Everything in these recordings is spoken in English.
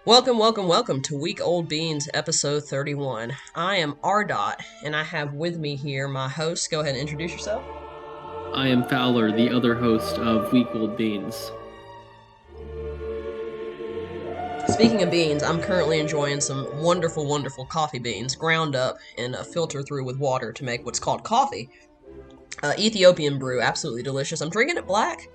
Welcome, welcome, welcome to Week Old Beans, episode 31. I am R. Dot, and I have with me here my host. Go ahead and introduce yourself. I am Fowler, the other host of Week Old Beans. Speaking of beans, I'm currently enjoying some wonderful, wonderful coffee beans ground up and filtered through with water to make what's called coffee. Ethiopian brew, absolutely delicious. I'm drinking it black.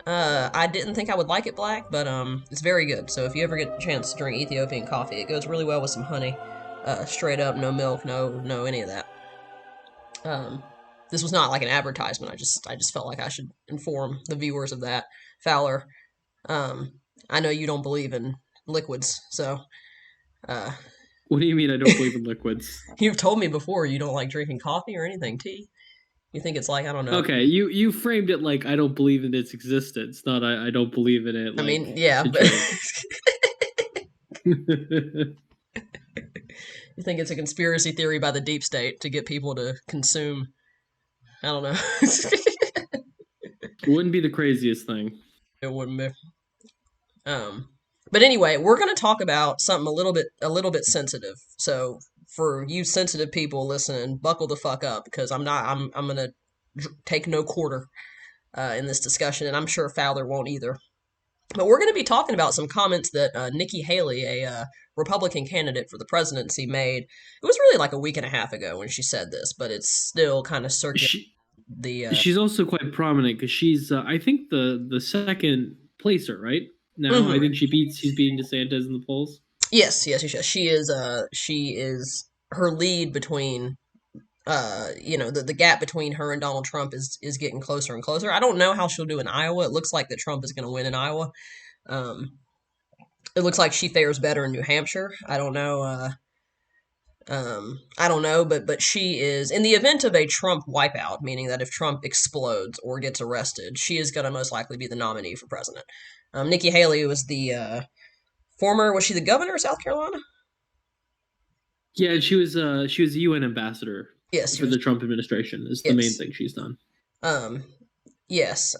I didn't think I would like it black, but it's very good. So if you ever get a chance to drink Ethiopian coffee, it goes really well with some honey. Straight up, no milk, no any of that. Um, this was not like an advertisement. I just felt like I should inform the viewers of that. Fowler, I know you don't believe in liquids, so uh, What do you mean I don't believe in liquids? you've told me before you don't like drinking coffee or anything tea. You think it's like I don't know. Okay, you framed it like I don't believe in its existence, not I don't believe in it I mean, like yeah, to but drink. you think it's a conspiracy theory by the deep state to get people to consume. I don't know. Wouldn't be the craziest thing. It wouldn't be. Um, but anyway, we're going to talk about something a little bit sensitive. So for you sensitive people listening, buckle the fuck up because I'm going to take no quarter in this discussion, and I'm sure Fowler won't either. But we're going to be talking about some comments that Nikki Haley, a Republican candidate for the presidency, made. It was really like a week and a half ago when she said this, but it's still kind of circulating She the she's also quite prominent because she's I think the second placer right now. I mhm. think she's beating DeSantis in the polls. Yes, yes, yes, yes. She is her lead between the gap between her and Donald Trump is getting closer and closer. I don't know how she'll do in Iowa. It looks like that Trump is going to win in Iowa. Um, it looks like she fares better in New Hampshire. I don't know. I don't know, but she is in the event of a Trump wipeout, meaning that if Trump explodes or gets arrested, she is going to most likely be the nominee for president. Nikki Haley was the former. Was she the governor of South Carolina? Yeah, she was a UN ambassador Yes, she for was. the Trump administration. Is the main Yes. thing she's done. Um, yes.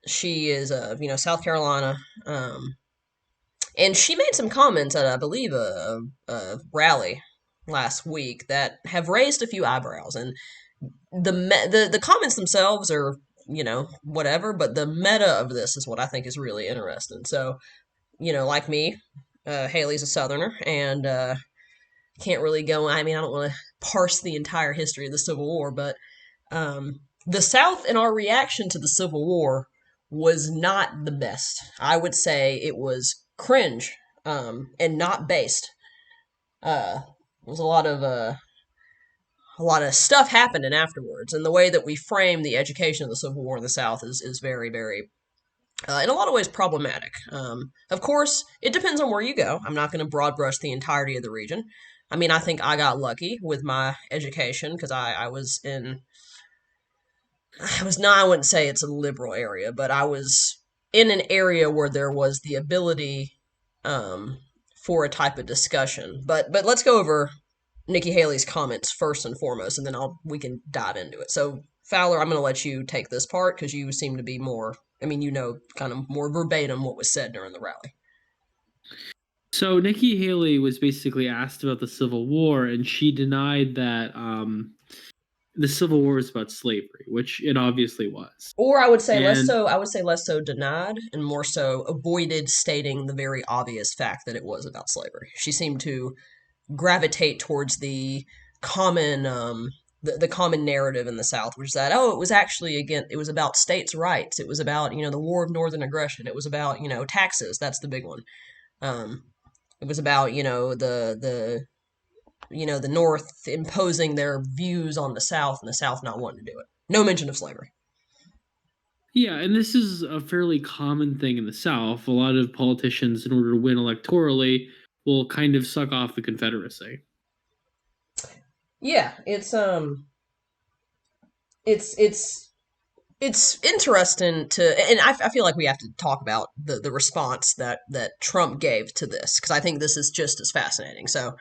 She is, South Carolina. And she made some comments at, I believe, a rally last week that have raised a few eyebrows. And the comments themselves are, whatever, but the meta of this is what I think is really interesting. So, like me, Haley's a Southerner, and can't really go. I mean, I don't want to parse the entire history of the Civil War, but the South and our reaction to the Civil War was not the best. I would say it was cringe and not based. There was a lot of stuff happening afterwards, and the way that we frame the education of the Civil War in the South is very, very in a lot of ways problematic. Of course, it depends on where you go. I'm not going to broad brush the entirety of the region. I mean, I think I got lucky with my education because I was in I was not, I wouldn't say it's a liberal area, but I was in an area where there was the ability um, for a type of discussion. But let's go over Nikki Haley's comments first and foremost, and then we can dive into it. So Fowler, I'm going to let you take this part because you seem to be more. I mean, kind of more verbatim what was said during the rally. So Nikki Haley was basically asked about the Civil War, and she denied that the Civil War was about slavery, which it obviously was. Or I would say less And so. I would say less so denied and more so avoided stating the very obvious fact that it was about slavery. She seemed to gravitate towards the common the common narrative in the South, which is that it was actually again it was about states' rights. It was about the War of Northern Aggression. It was about taxes. That's the big one. Um, it was about the North imposing their views on the South and the South not wanting to do it. No mention of slavery. yeah, and this is a fairly common thing in the South. A lot of politicians, in order to win electorally, will kind of suck off the Confederacy. Yeah, it's interesting and I feel like we have to talk about the response that Trump gave to this because I think this is just as fascinating. So,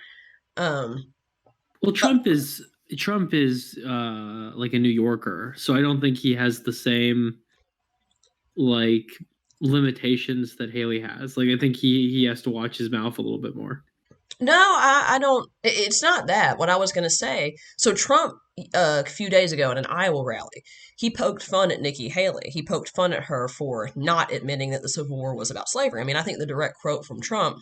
um, Well, uh, Trump is like a New Yorker, so I don't think he has the same like limitations that Haley has. Like I think he has to watch his mouth a little bit more. No, I don't. It's not that. What I was going to say. So Trump, a few days ago at an Iowa rally, he poked fun at Nikki Haley. He poked fun at her for not admitting that the Civil War was about slavery. I mean, I think the direct quote from Trump,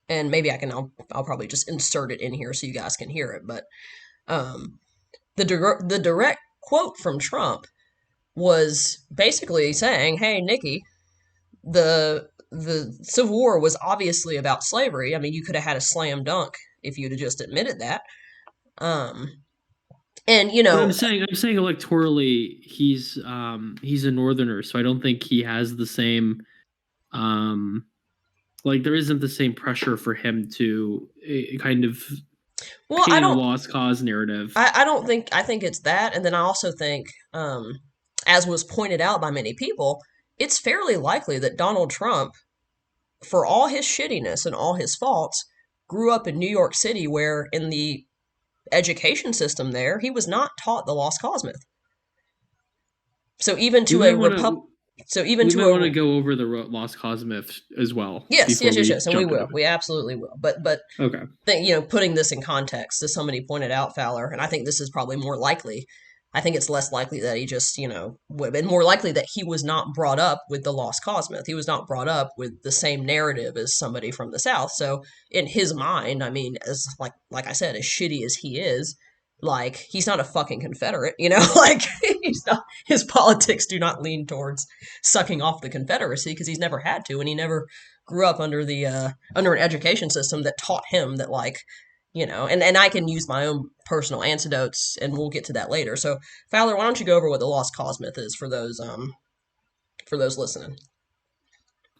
and maybe I'll probably just insert it in here so you guys can hear it. But um, the direct quote from Trump was basically saying, "Hey, Nikki, the Civil War was obviously about slavery. I mean, you could have had a slam dunk if you'd have just admitted that." Um, and you But know, I'm saying electorally, he's a northerner, so I don't think he has the same um like there isn't the same pressure for him to kind of well, paint a lost cause narrative. I don't think, I think it's that, and then I also think, as was pointed out by many people, it's fairly likely that Donald Trump, for all his shittiness and all his faults, grew up in New York City, where in the education system there, he was not taught the lost cause myth. So even We to might a want repub, to so even we to might want to a go over the lost cause myth as well yes, before yes, yes, we yes, and we jump into will, it. we absolutely will. But Okay. putting this in context, as somebody pointed out, Fowler, and I think this is probably more likely. I think it's less likely that he just, and more likely that he was not brought up with the lost cause myth. He was not brought up with the same narrative as somebody from the South. So in his mind, I mean, as like I said, as shitty as he is, like he's not a fucking Confederate, like he's not. His politics do not lean towards sucking off the Confederacy because he's never had to, and he never grew up under the under an education system that taught him that, like, and I can use my own personal antidotes, and we'll get to that later. So Fowler, why don't you go over what the lost cause myth is for those listening?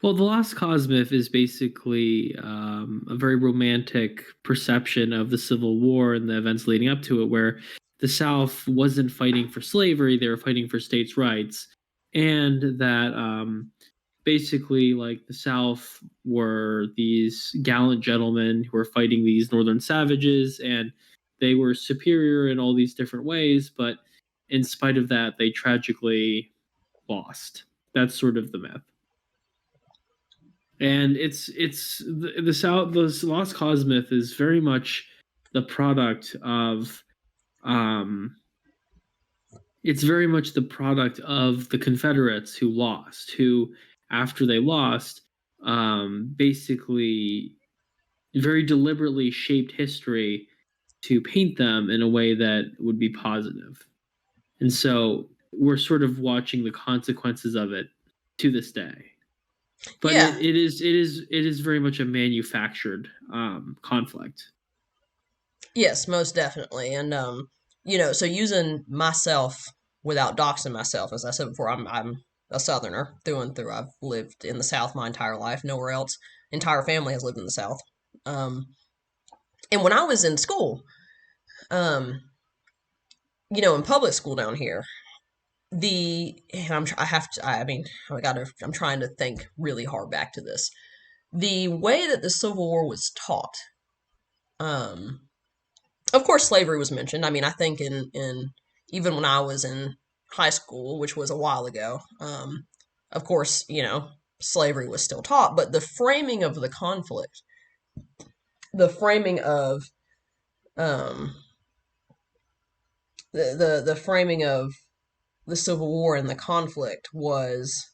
Well, the lost cause myth is basically a very romantic perception of the Civil War and the events leading up to it, where the South wasn't fighting for slavery; they were fighting for states' rights, and that basically, like the South were these gallant gentlemen who were fighting these Northern savages, and they were superior in all these different ways, but in spite of that, they tragically lost. That's sort of the myth. And it's the South. The lost cause myth is very much the product of um, it's very much the product of the Confederates who lost, who after they lost, basically very deliberately shaped history to paint them in a way that would be positive. And so we're sort of watching the consequences of it to this day. But Yeah, it is very much a manufactured conflict. yes, most definitely. And so using myself without doxing myself, as I said before, I'm a Southerner through and through. I've lived in the South my entire life, nowhere else. Entire family has lived in the South. Um, and when I was in school, um, in public school down here, and I have to, I mean, I'm trying to think really hard back to this. The way that the Civil War was taught, um, of course, slavery was mentioned. I mean, I think in even when I was in high school, which was a while ago, of course, slavery was still taught, but the framing of the conflict, the framing of um, the framing of the Civil War and the conflict was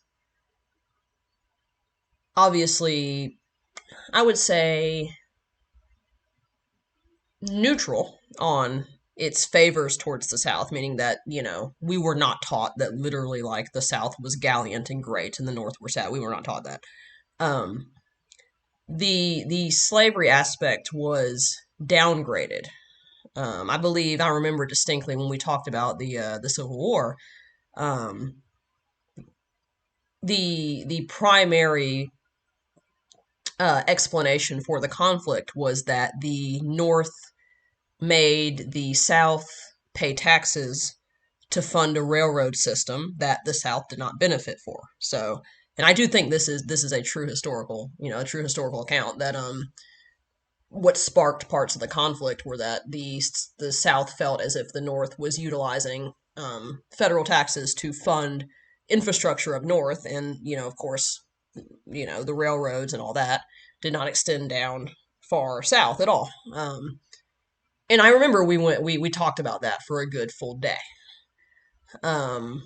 obviously, I would say, neutral on its favors towards the South, meaning that, we were not taught that literally, like, the South was gallant and great and the North were sad. We were not taught that. Um, the slavery aspect was downgraded. I believe I remember distinctly when we talked about the Civil War. Um, the primary explanation for the conflict was that the North made the South pay taxes to fund a railroad system that the South did not benefit for. So, and I do think this is a true historical, a true historical account that what sparked parts of the conflict were that the South felt as if the North was utilizing federal taxes to fund infrastructure up north, and of course, the railroads and all that did not extend down far south at all. And I remember we talked about that for a good full day. Um,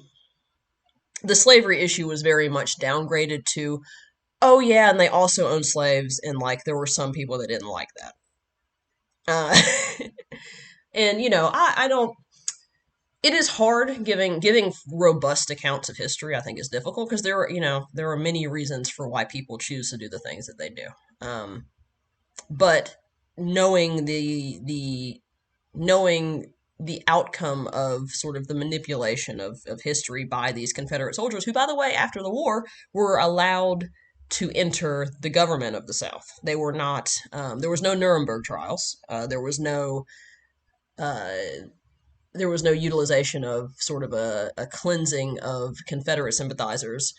the slavery issue was very much downgraded to, oh yeah, and they also owned slaves, and like there were some people that didn't like that. And I don't. It is hard giving robust accounts of history. I think is difficult because there are many reasons for why people choose to do the things that they do. But knowing knowing the outcome of sort of the manipulation of history by these Confederate soldiers, who, by the way, after the war, were allowed to enter the government of the South. They were not. There was no Nuremberg trials. Uh, there was no utilization of sort of a cleansing of Confederate sympathizers.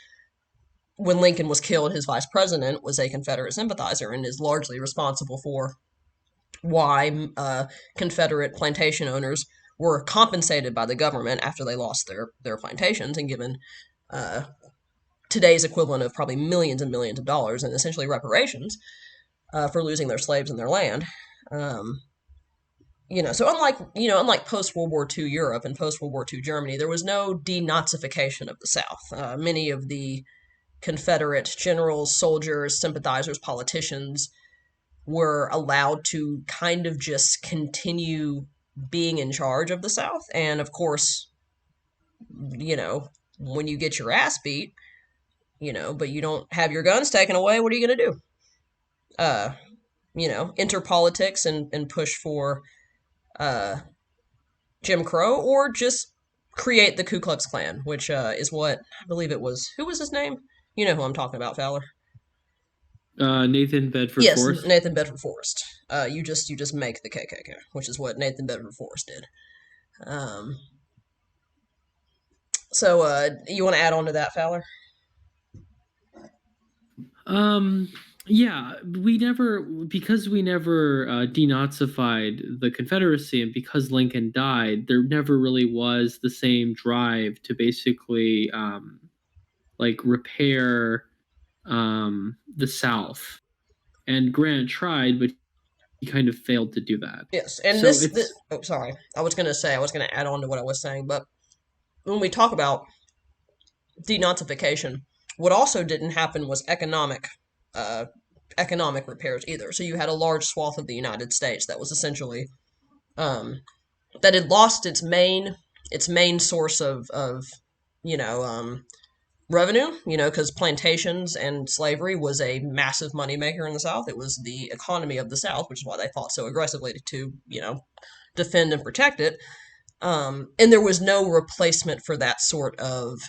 When Lincoln was killed, his vice president was a Confederate sympathizer and is largely responsible for why Confederate plantation owners were compensated by the government after they lost their plantations and given uh, today's equivalent of probably millions and millions of dollars in essentially reparations for losing their slaves and their land. Um, so unlike post World War II Europe and post World War II Germany, there was no denazification of the South. Many of the Confederate generals, soldiers, sympathizers, politicians were allowed to kind of just continue being in charge of the South. And of course, when you get your ass beat, but you don't have your guns taken away, what are you going to do? Uh, enter politics and push for uh, Jim Crow, or just create the Ku Klux Klan, which is what I believe it was. Who was his name? You know who I'm talking about, Fowler. Nathan Bedford Yes, Forrest. Nathan Bedford Forrest. You just make the KKK, which is what Nathan Bedford Forrest did. Um, so you want to add on to that, Fowler? Um, yeah, we never denazified the Confederacy, and because Lincoln died, there never really was the same drive to basically like repair the South. And Grant tried, but he kind of failed to do that. Yes, and So this. it's Oh, sorry. I was gonna add on to what I was saying, but when we talk about denazification, what also didn't happen was uh, economic repairs either. So you had a large swath of the United States that was essentially um, that had lost its main source of you know revenue. Because plantations and slavery was a massive moneymaker in the South. It was the economy of the South, which is why they fought so aggressively to defend and protect it. And there was no replacement for that sort of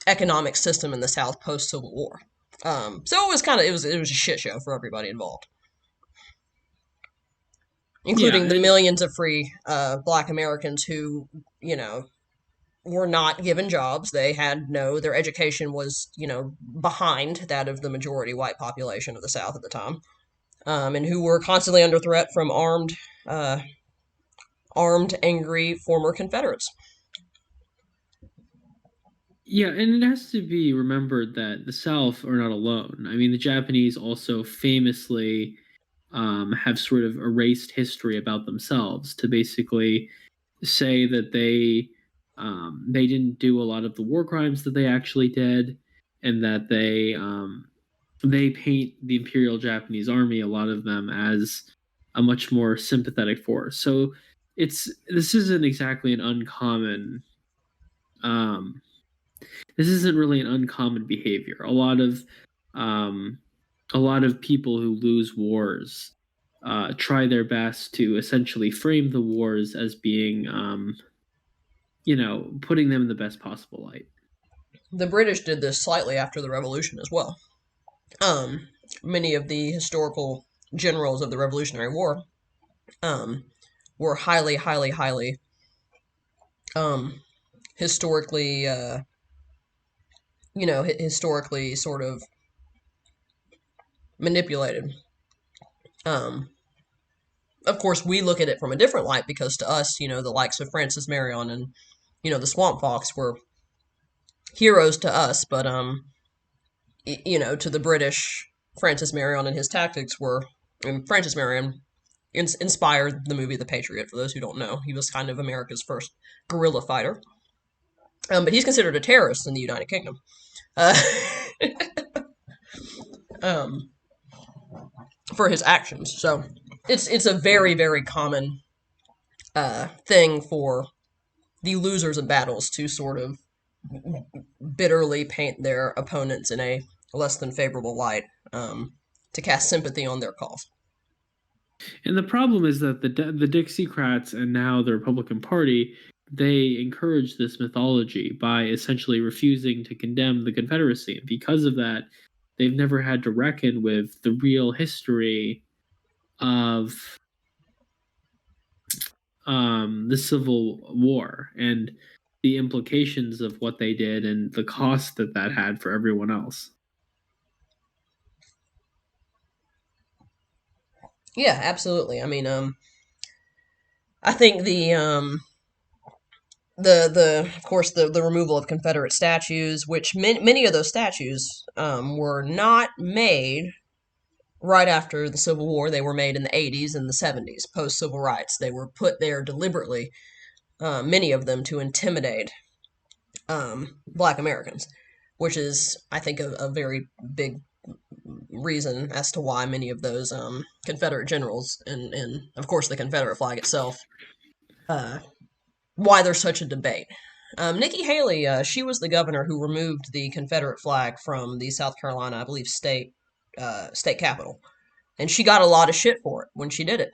economic system in the South post Civil War. So it was a shit show for everybody involved, yeah, including the and millions of free Black Americans who you know were not given jobs. They had their education was behind that of the majority white population of the South at the time, and who were constantly under threat from uh, angry former Confederates. yeah, and it has to be remembered that the South are not alone. I mean, the Japanese also famously have sort of erased history about themselves to basically say that they didn't do a lot of the war crimes that they actually did, and that they paint the Imperial Japanese Army, a lot of them, as a much more sympathetic force. So this isn't exactly an uncommon um, this isn't really an uncommon behavior. Um, a lot of people who lose wars try their best to essentially frame the wars as being, putting them in the best possible light. The British did this slightly after the Revolution as well. Many of the historical generals of the Revolutionary War um, were highly, highly, highly um, historically, historically sort of manipulated. Um, of course, we look at it from a different light because to us, the likes of Francis Marion and the Swamp Fox were heroes to us, but to the British, Francis Marion and his tactics were. And Francis Marion inspired the movie The Patriot. For those who don't know, he was kind of America's first guerrilla fighter. But he's considered a terrorist in the United Kingdom. Uh, um, for his actions. So it's a very very common thing for the losers of battles to sort of bitterly paint their opponents in a less than favorable light, to cast sympathy on their cause. And the problem is that the Dixiecrats and now the Republican Party, they encourage this mythology by essentially refusing to condemn the Confederacy. And because of that, they've never had to reckon with the real history of the Civil War and the implications of what they did and the cost that that had for everyone else. Yeah, absolutely. I mean, I think the of course the removal of Confederate statues, which many of those statues were not made right after the Civil War. They were made in the 80s and the 70s, post civil rights. They were put there deliberately, many of them, to intimidate Black Americans, which is, I think, a very big reason as to why many of those Confederate generals and of course the Confederate flag itself, uh, why there's such a debate. Nikki Haley, she was the governor who removed the Confederate flag from the South Carolina, I believe, state capital, and she got a lot of shit for it when she did it.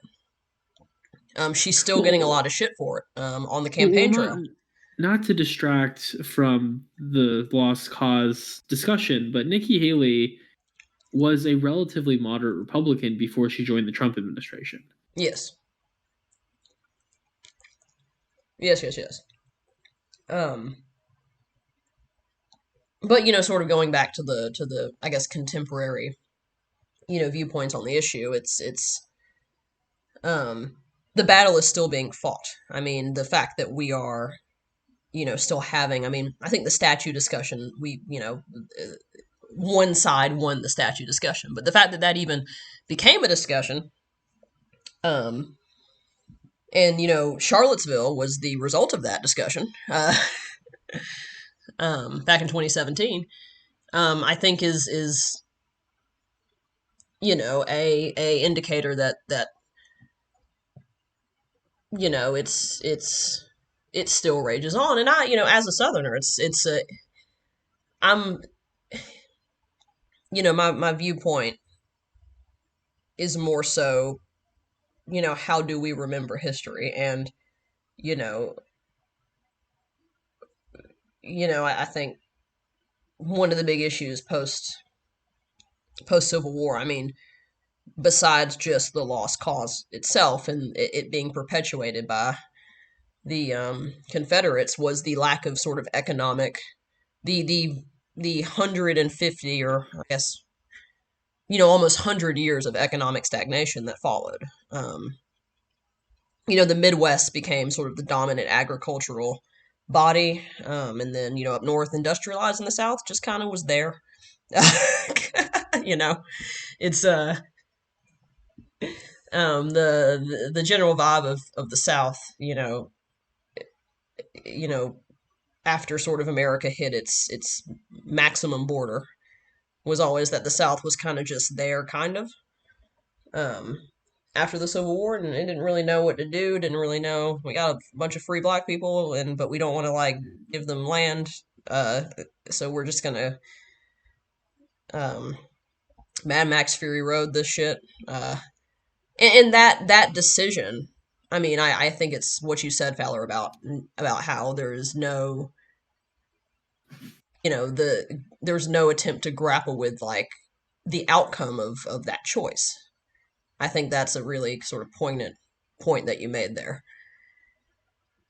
She's still getting a Well, lot of shit for it on the well, campaign trail. not to distract from the lost cause discussion, but Nikki Haley was a relatively moderate Republican before she joined the Trump administration. Yes, yes, yes, yes. Um, but sort of going back to the I guess contemporary viewpoints on the issue, it's um, the battle is still being fought. I mean, the fact that we are still having. I mean, I think the statue discussion, one side won the statue discussion, but the fact that that even became a discussion, um, and Charlottesville was the result of that discussion, back in 2017. I think is a indicator that it still rages on. And I, as a Southerner, it's a I'm my viewpoint is more so, how do we remember history? And you know I think one of the big issues post Civil War, I mean, besides just the lost cause itself and it being perpetuated by the Confederates, was the lack of sort of economic, the 150, or I guess almost 100 years of economic stagnation that followed. The Midwest became sort of the dominant agricultural body, and then up north, industrialized, in the South just kind of was there. you know, it's the general vibe of the South. You know, after sort of America hit its maximum border, was always that the South was kind of just there, kind of. Um, After the Civil War, and they didn't really know what to do. Didn't really know, we got a bunch of free black people, and but we don't want to like give them land. Uh, so we're just gonna um, Mad Max Fury Road this shit. And that decision. I mean, I think it's what you said, Fowler, about how there is no there's no attempt to grapple with like the outcome of that choice. I think that's a really sort of poignant point that you made there.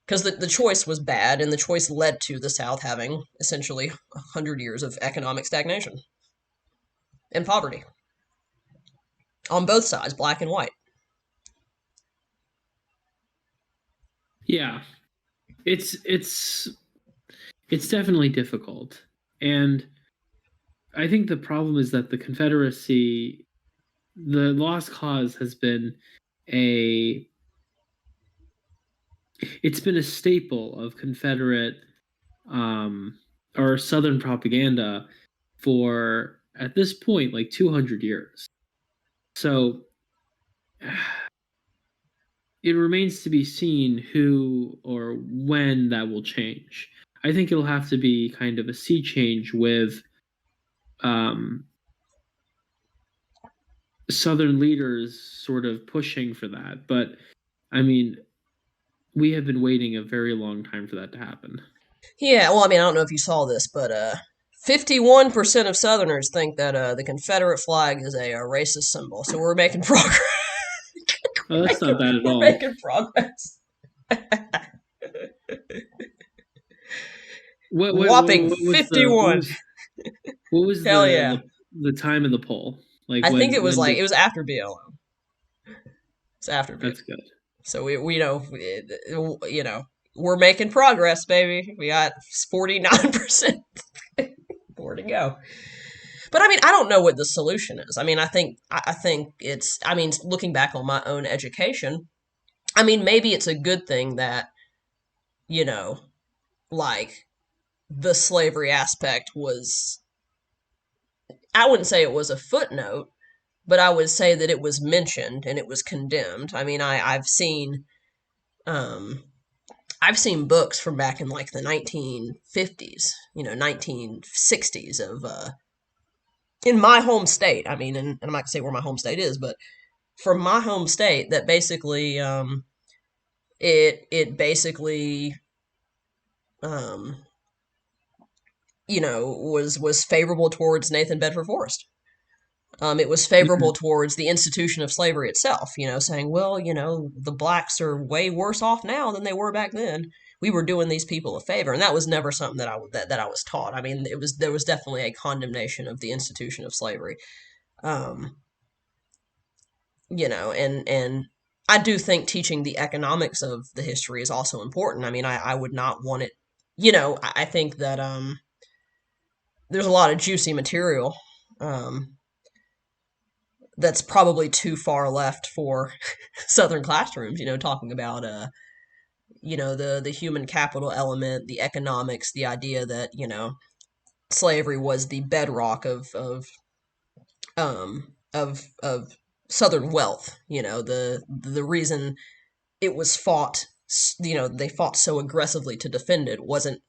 Because the choice was bad, and the choice led to the South having essentially 100 years of economic stagnation and poverty on both sides, black and white. Yeah, it's it's definitely difficult. And I think the problem is that the Confederacy, the lost cause has been a it's been a staple of Confederate um, or Southern propaganda for at this point like 200 years. So it remains to be seen who or when that will change. I think it'll have to be kind of a sea change with um, Southern leaders sort of pushing for that. But I mean, we have been waiting a very long time for that to happen. Yeah, well, I mean, I don't know if you saw this, but 51% of Southerners think that the Confederate flag is a racist symbol. So we're making progress. Oh, that's not bad at We're all. making progress. Whopping What was the 51. what was Hell yeah. the time of the poll? Like I think it was when like did it was after BLM. It's after BLM. that's good. So we you know we're making progress, baby. We got 49% more to go. But I mean, I don't know what the solution is. I mean, I think it's. I mean, looking back on my own education, I mean, maybe it's a good thing that you know, like the slavery aspect was. I wouldn't say it was a footnote, but I would say that it was mentioned and it was condemned. I mean, um, I've seen books from back in like the 1950s, 1960s of in my home state. I mean, and I'm not gonna say where my home state is, but from my home state that basically it basically um, was favorable towards Nathan Bedford Forrest. It was favorable Mhm. towards the institution of slavery itself, saying, well, the blacks are way worse off now than they were back then. We were doing these people a favor, and that was never something that I was taught. I mean, there was definitely a condemnation of the institution of slavery. Um, and I do think teaching the economics of the history is also important. I mean, I would not want it. I think that there's a lot of juicy material um, that's probably too far left for Southern classrooms. Talking about the human capital element, the economics, the idea that slavery was the bedrock of Southern wealth. The reason it was fought. They fought so aggressively to defend it wasn't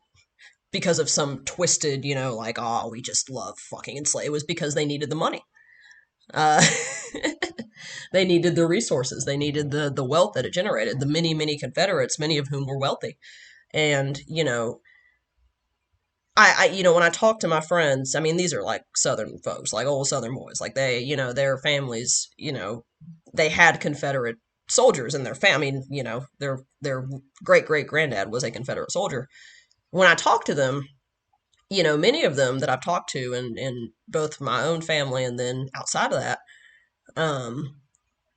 because of some twisted, like, oh, we just love fucking enslave. It was because they needed the money. Uh, they needed the resources. They needed the wealth that it generated. The many, many Confederates, many of whom were wealthy. And, when I talk to my friends, I mean, these are like Southern folks, like old Southern boys. Like their families, they had Confederate soldiers in their family. I mean, their great great granddad was a Confederate soldier. When I talk to them, many of them that I've talked to in both my own family and then outside of that, um,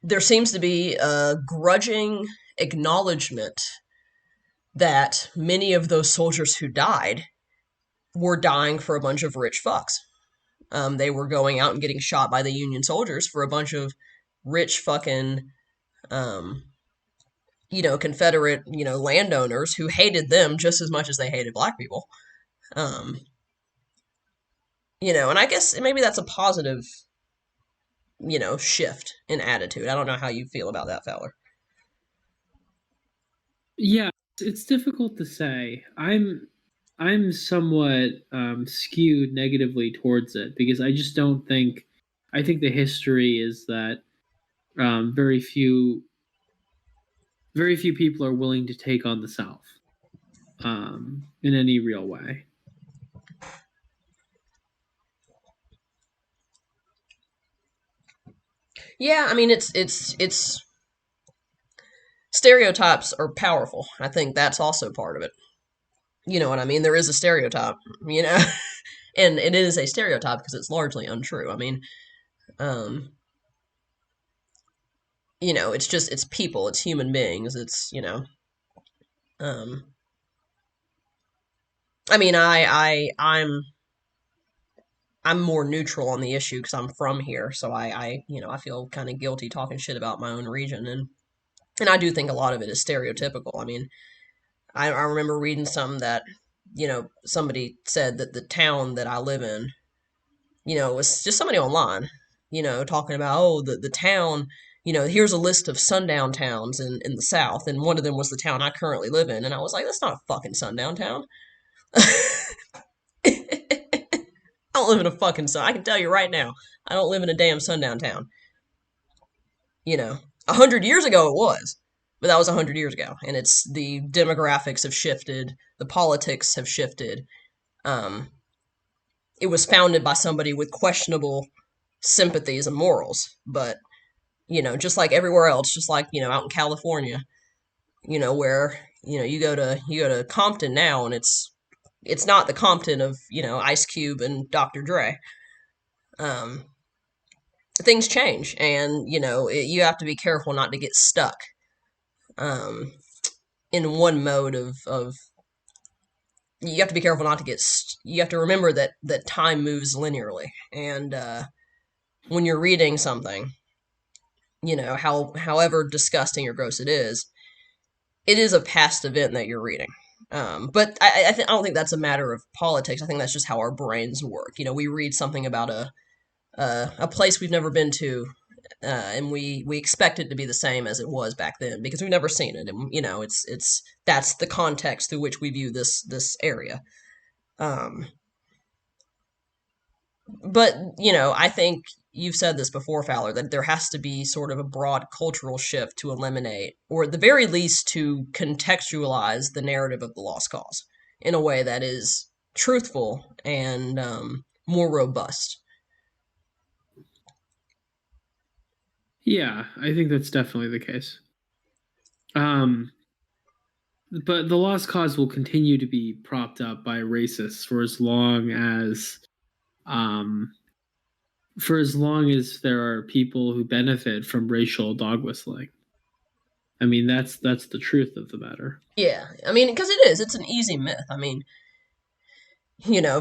there seems to be a grudging acknowledgement that many of those soldiers who died were dying for a bunch of rich fucks. They were going out and getting shot by the Union soldiers for a bunch of rich fucking, um, Confederate, landowners who hated them just as much as they hated black people. Um, and I guess maybe that's a positive, shift in attitude. I don't know how you feel about that, Fowler. Yeah, it's difficult to say. I'm somewhat skewed negatively towards it because I just don't think I think the history is that very few people are willing to take on the South in any real way. Yeah, I mean it's stereotypes are powerful. I think that's also part of it. You know what I mean? There is a stereotype, you know, and it is a stereotype because it's largely untrue. I mean, um, it's people, it's human beings, it's um, I mean, I'm more neutral on the issue because I'm from here, so I feel kind of guilty talking shit about my own region, and I do think a lot of it is stereotypical. I mean, I remember reading some that, somebody said that the town that I live in, it was just somebody online, talking about, oh, the town, here's a list of sundown towns in the South, and one of them was the town I currently live in, and I was like, that's not a fucking sundown town. I don't live in a fucking sun. I can tell you right now, I don't live in a damn sundown town. You know, 100 years ago it was, but that was 100 years ago, and it's the demographics have shifted, the politics have shifted. Um, it was founded by somebody with questionable sympathies and morals, but just like everywhere else, just like out in California, where you go to Compton now, and it's not the Compton of Ice Cube and Dr. Dre. Um, Things change, and you have to be careful not to get stuck um, in one mode of. You have to be careful not to get. You have to remember that time moves linearly, and when you're reading something, however disgusting or gross it is a past event that you're reading. But I don't think that's a matter of politics. I think that's just how our brains work. We read something about a place we've never been to, and we expect it to be the same as it was back then because we've never seen it, and it's that's the context through which we view this area. Um, but I think you've said this before, Fowler, that there has to be sort of a broad cultural shift to eliminate, or at the very least, to contextualize the narrative of the lost cause in a way that is truthful and more robust. Yeah, I think that's definitely the case. Um, but the lost cause will continue to be propped up by racists um, for as long as there are people who benefit from racial dog whistling. I mean, that's the truth of the matter. Yeah, I mean, because it's an easy myth. I mean,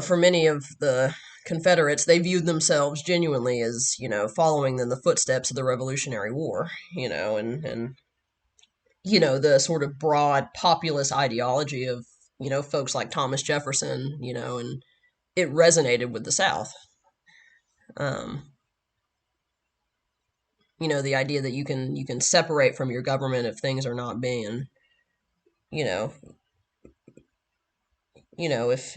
for many of the Confederates, they viewed themselves genuinely as, following in the footsteps of the Revolutionary War, and the sort of broad populist ideology of, folks like Thomas Jefferson, and it resonated with the South. Um, the idea that you can separate from your government if things are not being, you know, if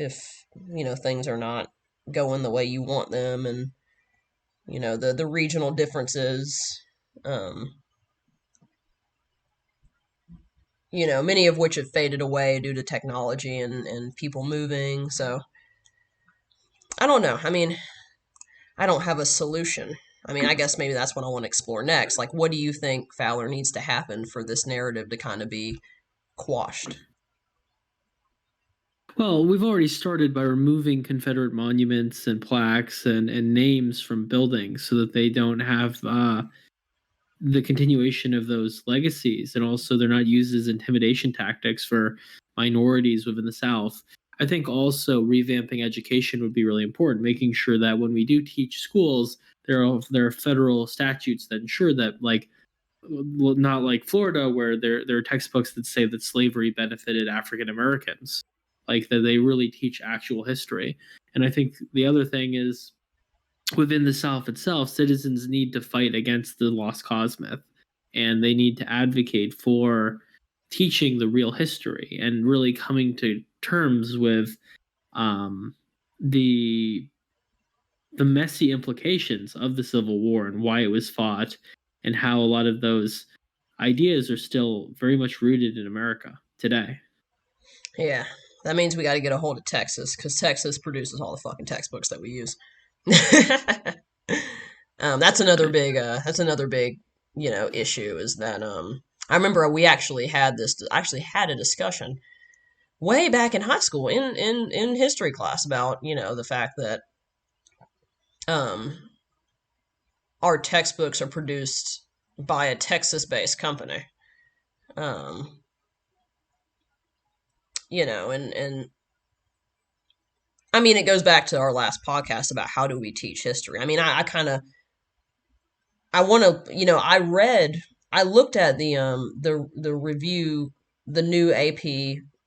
things are not going the way you want them, and the regional differences, um, many of which have faded away due to technology and people moving. So I don't know. I mean, I don't have a solution. I mean, I guess maybe that's what I want to explore next. Like, what do you think, Fowler, needs to happen for this narrative to kind of be quashed? Well, we've already started by removing Confederate monuments and plaques and names from buildings so that they don't have the continuation of those legacies, and also they're not used as intimidation tactics for minorities within the South. I think also revamping education would be really important, making sure that when we do teach schools, there are federal statutes that ensure that, like, well, not like Florida, where there are textbooks that say that slavery benefited African Americans, like that they really teach actual history. And I think the other thing is, within the South itself, citizens need to fight against the lost cause myth, and they need to advocate for teaching the real history and really coming to terms with um, the the messy implications of the Civil War and why it was fought, and how a lot of those ideas are still very much rooted in America today. Yeah, that means we got to get a hold of Texas because Texas produces all the fucking textbooks that we use. That's another I, big. That's another big. Issue is that I remember we actually had a discussion way back in high school in history class about the fact that um our textbooks are produced by a Texas-based company. Um, and I mean, it goes back to our last podcast about how do we teach history. I mean, I kind of I want to, I looked at the review, the new AP,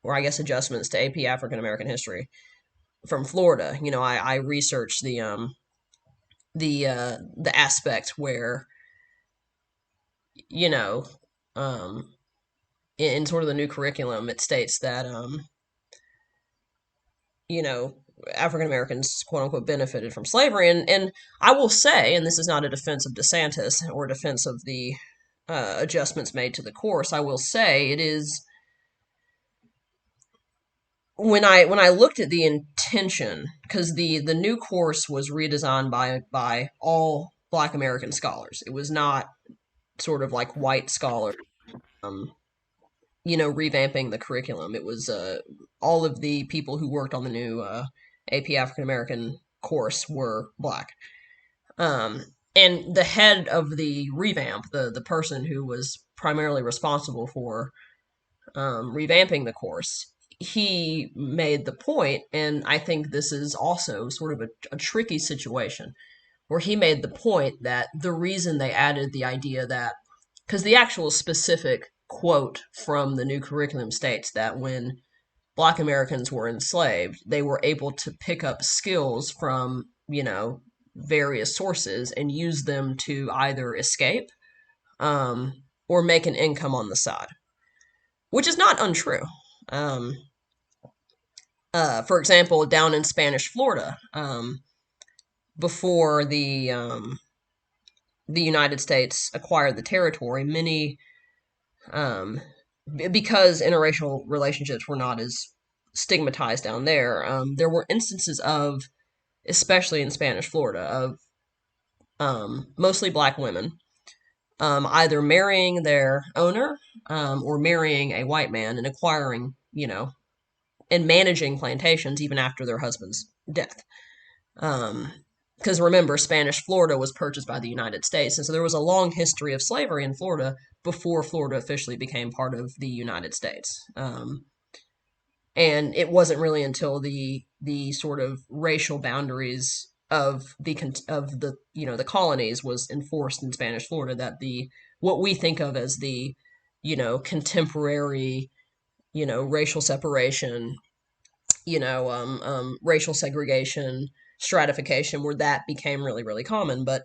or I guess adjustments to AP African American history from Florida. I researched the aspect where you know um in sort of the new curriculum it states that you know African Americans quote unquote benefited from slavery, and I will say, and this is not a defense of DeSantis or a defense of the adjustments made to the course. I will say it is, when I looked at the intention, because the new course was redesigned by all Black American scholars. It was not sort of like white scholars, um, revamping the curriculum. It was all of the people who worked on the new AP African American course were Black. And the head of the revamp, the person who was primarily responsible for revamping the course, he made the point, and I think this is also sort of a tricky situation, where he made the point that the reason they added the idea that, because the actual specific quote from the new curriculum states that when Black Americans were enslaved, they were able to pick up skills from, various sources and use them to either escape um, or make an income on the side, which is not untrue. Um, for example, down in Spanish Florida, before the United States acquired the territory, many because interracial relationships were not as stigmatized down there. There were instances of, especially in Spanish Florida, of mostly Black women either marrying their owner or marrying a white man and acquiring, and managing plantations even after their husband's death. Because remember, Spanish Florida was purchased by the United States, and so there was a long history of slavery in Florida before Florida officially became part of the United States. And it wasn't really until the sort of racial boundaries of the colonies was enforced in Spanish Florida that the what we think of as the contemporary racial separation, racial segregation, stratification, where that became really, really common. But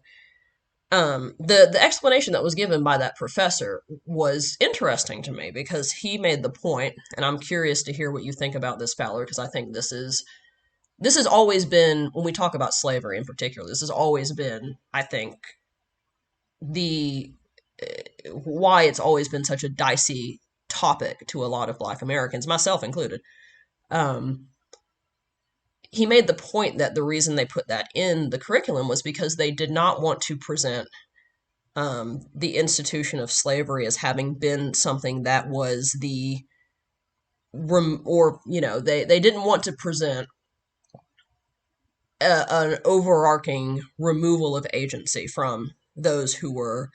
the explanation that was given by that professor was interesting to me because he made the point, and I'm curious to hear what you think about this, Fowler, because I think this has always been, when we talk about slavery in particular, this has always been, I think, the why it's always been such a dicey topic to a lot of Black Americans, myself included. Um, he made the point that the reason they put that in the curriculum was because they did not want to present the institution of slavery as having been something that was they didn't want to present an overarching removal of agency from those who were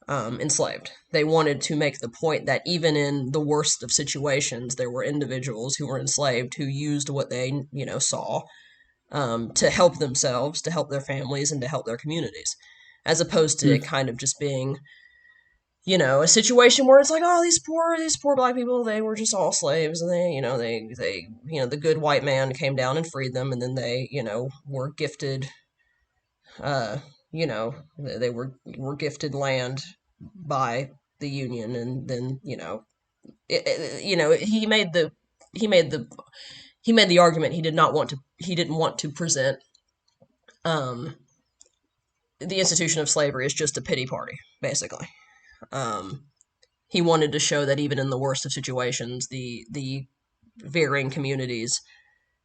enslaved. They wanted to make the point that even in the worst of situations, there were individuals who were enslaved who used what they, saw to help themselves, to help their families, and to help their communities, as opposed to it Mm. kind of just being, a situation where it's like, oh, these poor Black people, they were just all slaves, and the good white man came down and freed them, and then they, were gifted, uh, they were gifted land by the Union, and then, he made he made the he made the argument he didn't want to present um, the institution of slavery as just a pity party, basically. Um, he wanted to show that even in the worst of situations, the varying communities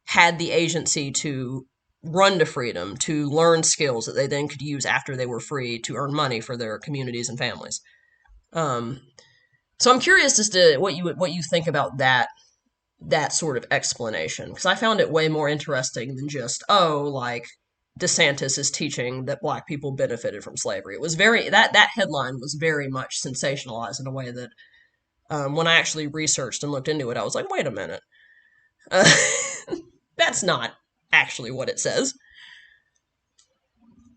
had the agency to run to freedom, to learn skills that they then could use after they were free to earn money for their communities and families. Um, so I'm curious as to what you think about that sort of explanation, because I found it way more interesting than just, oh, like DeSantis is teaching that Black people benefited from slavery. It was that headline was very much sensationalized in a way that when I actually researched and looked into it, I was like, wait a minute, uh, that's not. actually what it says.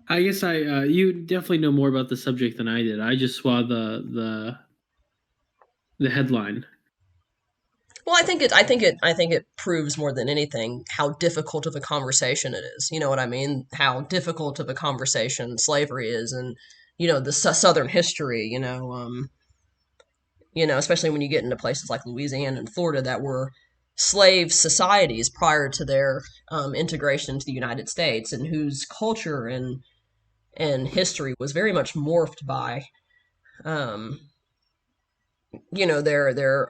I guess I you definitely know more about the subject than I did. I just saw the headline. Well, I think it proves more than anything how difficult of a conversation it is. You know what I mean? How difficult of a conversation slavery is, and the Southern history. Especially when you get into places like Louisiana and Florida that were slave societies prior to their integration into the United States, and whose culture and history was very much morphed by um, their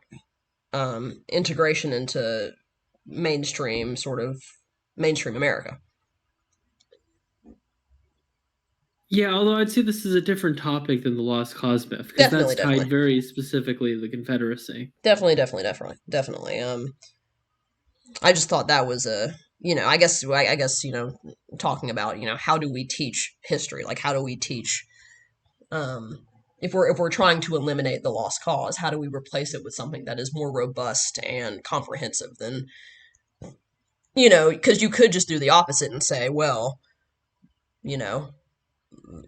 integration into mainstream America. Yeah, although I'd say this is a different topic than the lost cause myth because Definitely, that's definitely, tied very specifically to the Confederacy. definitely. I just thought that was I guess talking about how do we teach history? Like how do we teach um, if we're trying to eliminate the lost cause? How do we replace it with something that is more robust and comprehensive than because you could just do the opposite and say, well, you know,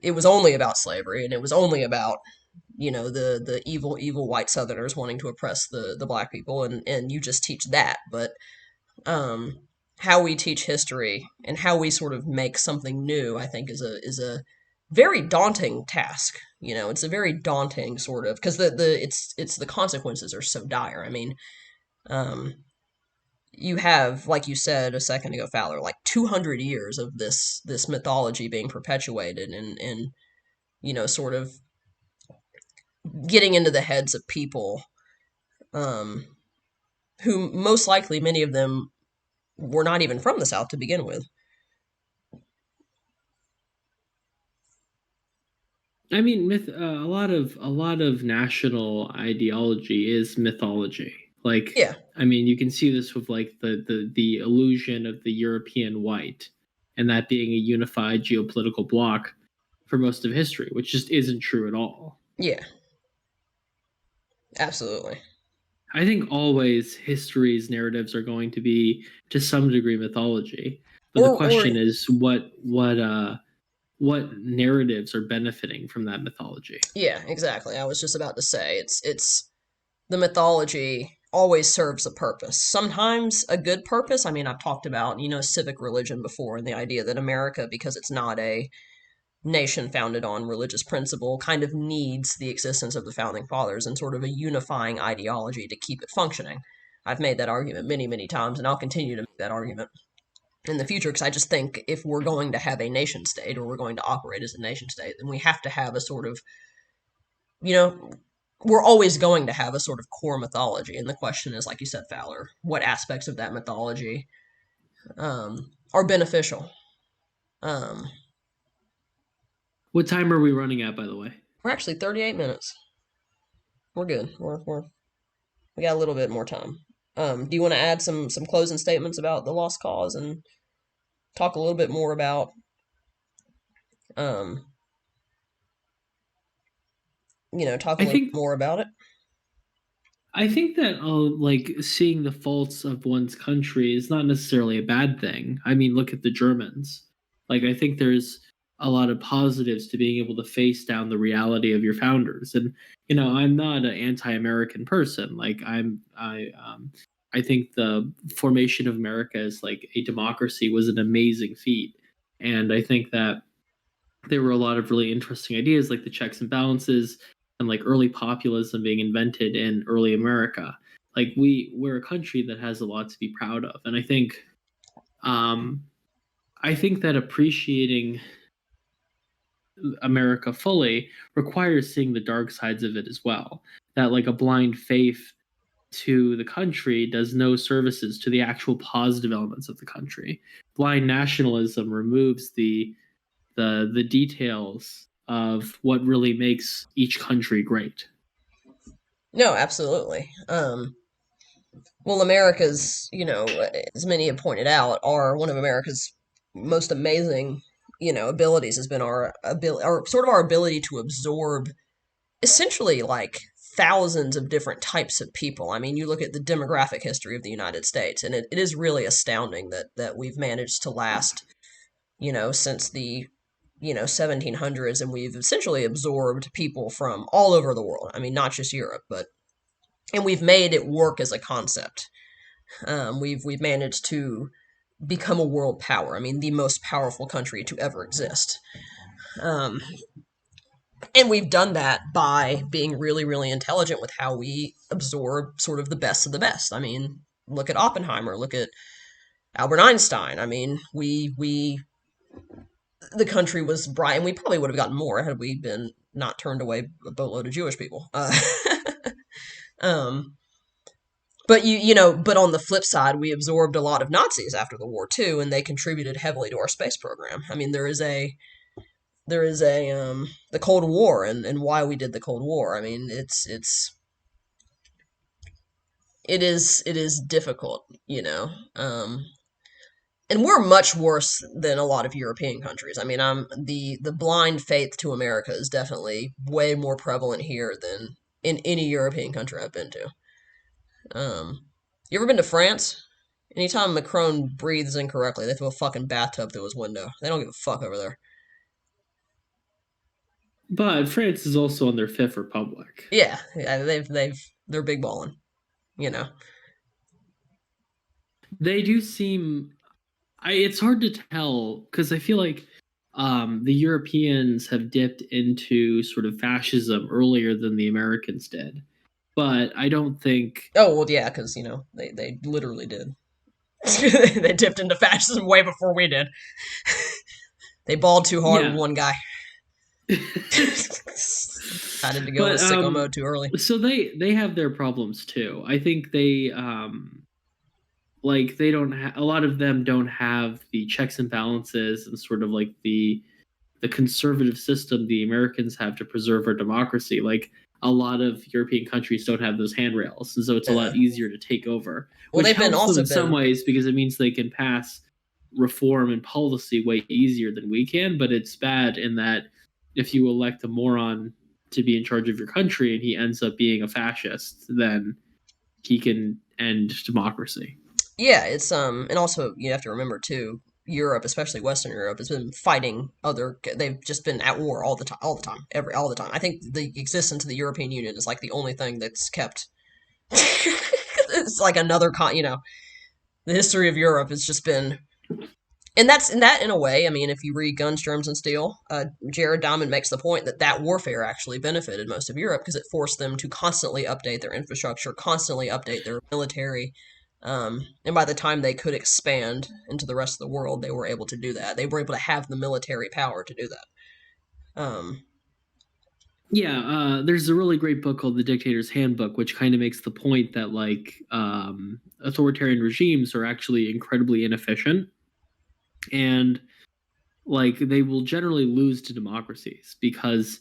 it was only about slavery and it was only about the evil white Southerners wanting to oppress the black people, and you just teach that. But um, how we teach history and how we sort of make something new, I think, is a very daunting task. It's a very daunting sort of because it's the consequences are so dire. I mean, um, you have, like you said a second ago, Fowler, like 200 years of this mythology being perpetuated and sort of getting into the heads of people, um, who most likely many of them were not even from the South to begin with. I mean, a lot of national ideology is mythology. Like, Yeah, I mean, you can see this with like the illusion of the European white, and that being a unified geopolitical bloc for most of history, which just isn't true at all. yeah, absolutely. I think always history's narratives are going to be to some degree mythology, but the Or question is what narratives are benefiting from that mythology. yeah, exactly. I was just about to say it's the mythology always serves a purpose. Sometimes a good purpose. I mean, I've talked about, civic religion before and the idea that America, because it's not a nation founded on religious principle, kind of needs the existence of the founding fathers and sort of a unifying ideology to keep it functioning. I've made that argument many, many times, and I'll continue to make that argument in the future because I just think if we're going to have a nation state or we're going to operate as a nation state, then we have to have a sort of, you know, we're always going to have a sort of core mythology. And the question is, like you said, Fowler, what aspects of that mythology are beneficial? Um, What time are we running at, by the way? we're actually 38 minutes. We're good. We got a little bit more time. Do you want to add some closing statements about the lost cause and talk a little bit more about um, talk a I little think bit more about it? I think that like seeing the faults of one's country is not necessarily a bad thing. I mean, look at the Germans. Like I think there's a lot of positives to being able to face down the reality of your founders. And I'm not an anti-American person. Like I think the formation of America as like a democracy was an amazing feat. And I think that there were a lot of really interesting ideas like the checks and balances and like early populism being invented in early America. Like we're a country that has a lot to be proud of. And um I think that appreciating America fully requires seeing the dark sides of it as well. That like a blind faith to the country does no services to the actual positive elements of the country. Blind nationalism removes the details of what really makes each country great. No, absolutely. Well, America's, as many have pointed out, are one of America's most amazing, abilities has been our ability, or sort of our ability to absorb essentially like thousands of different types of people. I mean, you look at the demographic history of the United States, and it is really astounding that we've managed to last, since the 1700s, and we've essentially absorbed people from all over the world. I mean, not just Europe, but and we've made it work as a concept. We've managed to become a world power. I mean, the most powerful country to ever exist. Um, and we've done that by being really, really intelligent with how we absorb sort of the best of the best. I mean, look at Oppenheimer, look at Albert Einstein. I mean, the country was bright, and we probably would have gotten more had we been not turned away a boatload of Jewish people. Um, but but on the flip side, we absorbed a lot of Nazis after the war too, and they contributed heavily to our space program. I mean, there is a the Cold War, and why we did the Cold War. I mean, it is difficult, and we're much worse than a lot of European countries. I mean, the blind faith to America is definitely way more prevalent here than in any European country I've been to. You ever been to France? Anytime Macron breathes incorrectly, they throw a fucking bathtub through his window. They don't give a fuck over there. But France is also on their fifth republic. Yeah, they're big balling, you know. They do seem. It's hard to tell because I feel like the Europeans have dipped into sort of fascism earlier than the Americans did. But I don't think. Oh well, yeah, because they literally did. They dipped into fascism way before we did. They balled too hard with Yeah. one guy. Decided to go in But sicko mode too early. so they have their problems too. I think they like they don't a lot of them don't have the checks and balances and sort of like the conservative system the Americans have to preserve our democracy. Like a lot of European countries don't have those handrails, and so it's a Yeah. lot easier to take over, Well, which they've been helps them also in some been. ways because it means they can pass reform and policy way easier than we can. But it's bad in that if you elect a moron to be in charge of your country and he ends up being a fascist, then he can end democracy. Yeah, it's and also you have to remember too, Europe, especially Western Europe, has been fighting other. They've just been at war all the time, all the time. I think the existence of the European Union is like the only thing that's kept. It's like another the history of Europe has just been, and that's in that in a way. I mean, if you read Guns, Germs, and Steel, Jared Diamond makes the point that warfare actually benefited most of Europe because it forced them to constantly update their infrastructure, constantly update their military. And by the time they could expand into the rest of the world, they were able to do that. They were able to have the military power to do that. Yeah, there's a really great book called The Dictator's Handbook, which kind of makes the point that like authoritarian regimes are actually incredibly inefficient, and like they will generally lose to democracies because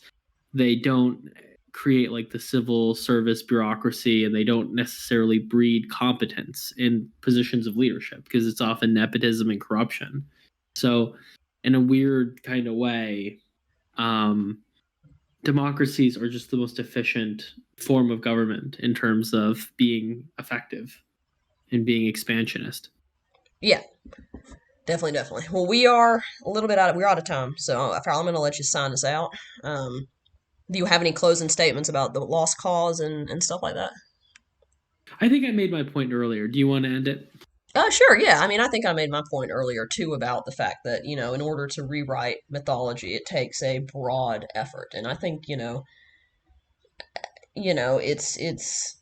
they don't create like the civil service bureaucracy and they don't necessarily breed competence in positions of leadership because it's often nepotism and corruption. So, in a weird kind of way, um, democracies are just the most efficient form of government in terms of being effective and being expansionist. Yeah, definitely, definitely. Well, we are a little bit we're out of time, so I'm going to let you sign us out. Do you have any closing statements about the lost cause and stuff like that? I think I made my point earlier. Do you want to end it? Sure, yeah. I mean, I think I made my point earlier too about the fact that, in order to rewrite mythology, it takes a broad effort. And I think, it's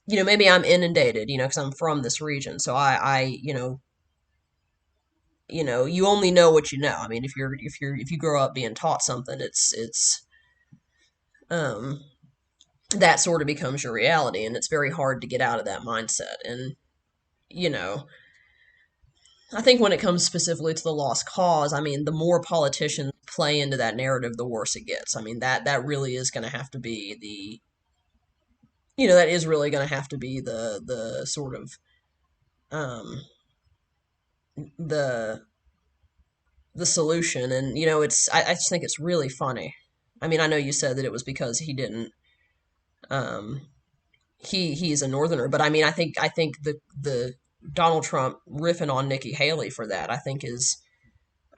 maybe I'm inundated, because I'm from this region. So you only know what you know. I mean, if you grow up being taught something, it's um that sort of becomes your reality, and it's very hard to get out of that mindset. And you know, I think when it comes specifically to the lost cause, I mean, the more politicians play into that narrative, the worse it gets. I mean, that really is going to have to be that is really going to have to be the sort of um the the solution. And it's I just think it's really funny. I mean, I know you said that it was because he didn't Um, he's a northerner, but I mean, I think the Donald Trump riffing on Nikki Haley for that, I think it's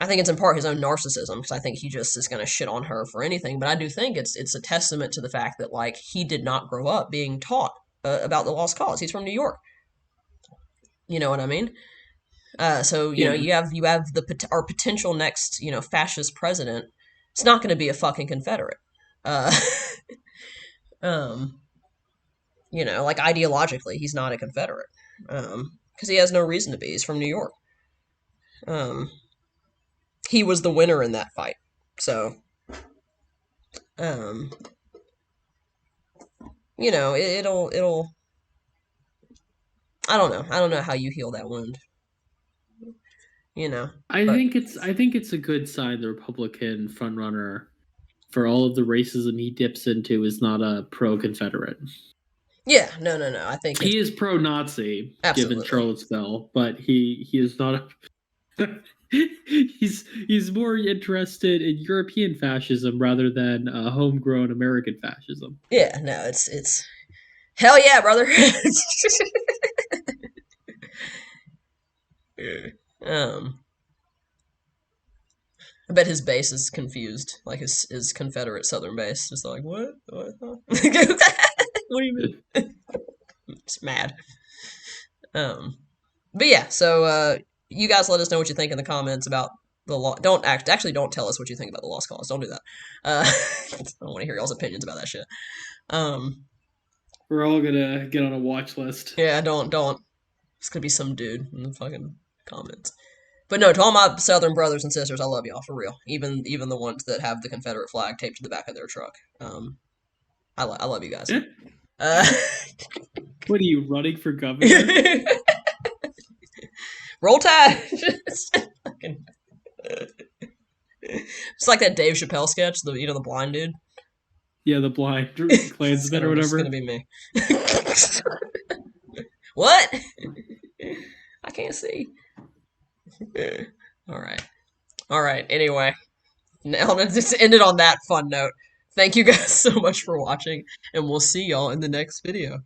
in part his own narcissism because I think he just is going to shit on her for anything. But I do think it's a testament to the fact that like he did not grow up being taught about the lost cause. He's from New York. You know what I mean? So Yeah. you have our potential next fascist president. It's not going to be a fucking Confederate. Uh, um, like ideologically, he's not a Confederate. Because he has no reason to be. He's from New York. Um, he was the winner in that fight. So, um, it'll. I don't know. I don't know how you heal that wound. You know, but I think it's a good sign the Republican frontrunner for all of the racism he dips into is not a pro Confederate. yeah, no, no, no. I think it's He is pro Nazi given absolutely. Charlottesville, but he is not a he's more interested in European fascism rather than homegrown American fascism. Yeah, no, it's hell yeah, brother. um, I bet his base is confused, like his Confederate Southern base, just like what? What? Huh? What do you mean? It's mad. Um, but yeah, so you guys let us know what you think in the comments about the law. Don't actually don't tell us what you think about the lost cause. Don't do that. I don't want to hear y'all's opinions about that shit. Um, We're all gonna get on a watch list. yeah, don't. It's gonna be some dude in the fucking comments. But no, to all my Southern brothers and sisters, I love y'all for real. Even the ones that have the Confederate flag taped to the back of their truck. I love you guys. Uh, What are you running for governor? Roll Tide. It's like that Dave Chappelle sketch, the blind dude. Yeah, the blind It's Klansman or gonna it's gonna whatever. be me. What? I can't see. All right. All right. Anyway, now let's just end it on that fun note. Thank you guys so much for watching, and we'll see y'all in the next video.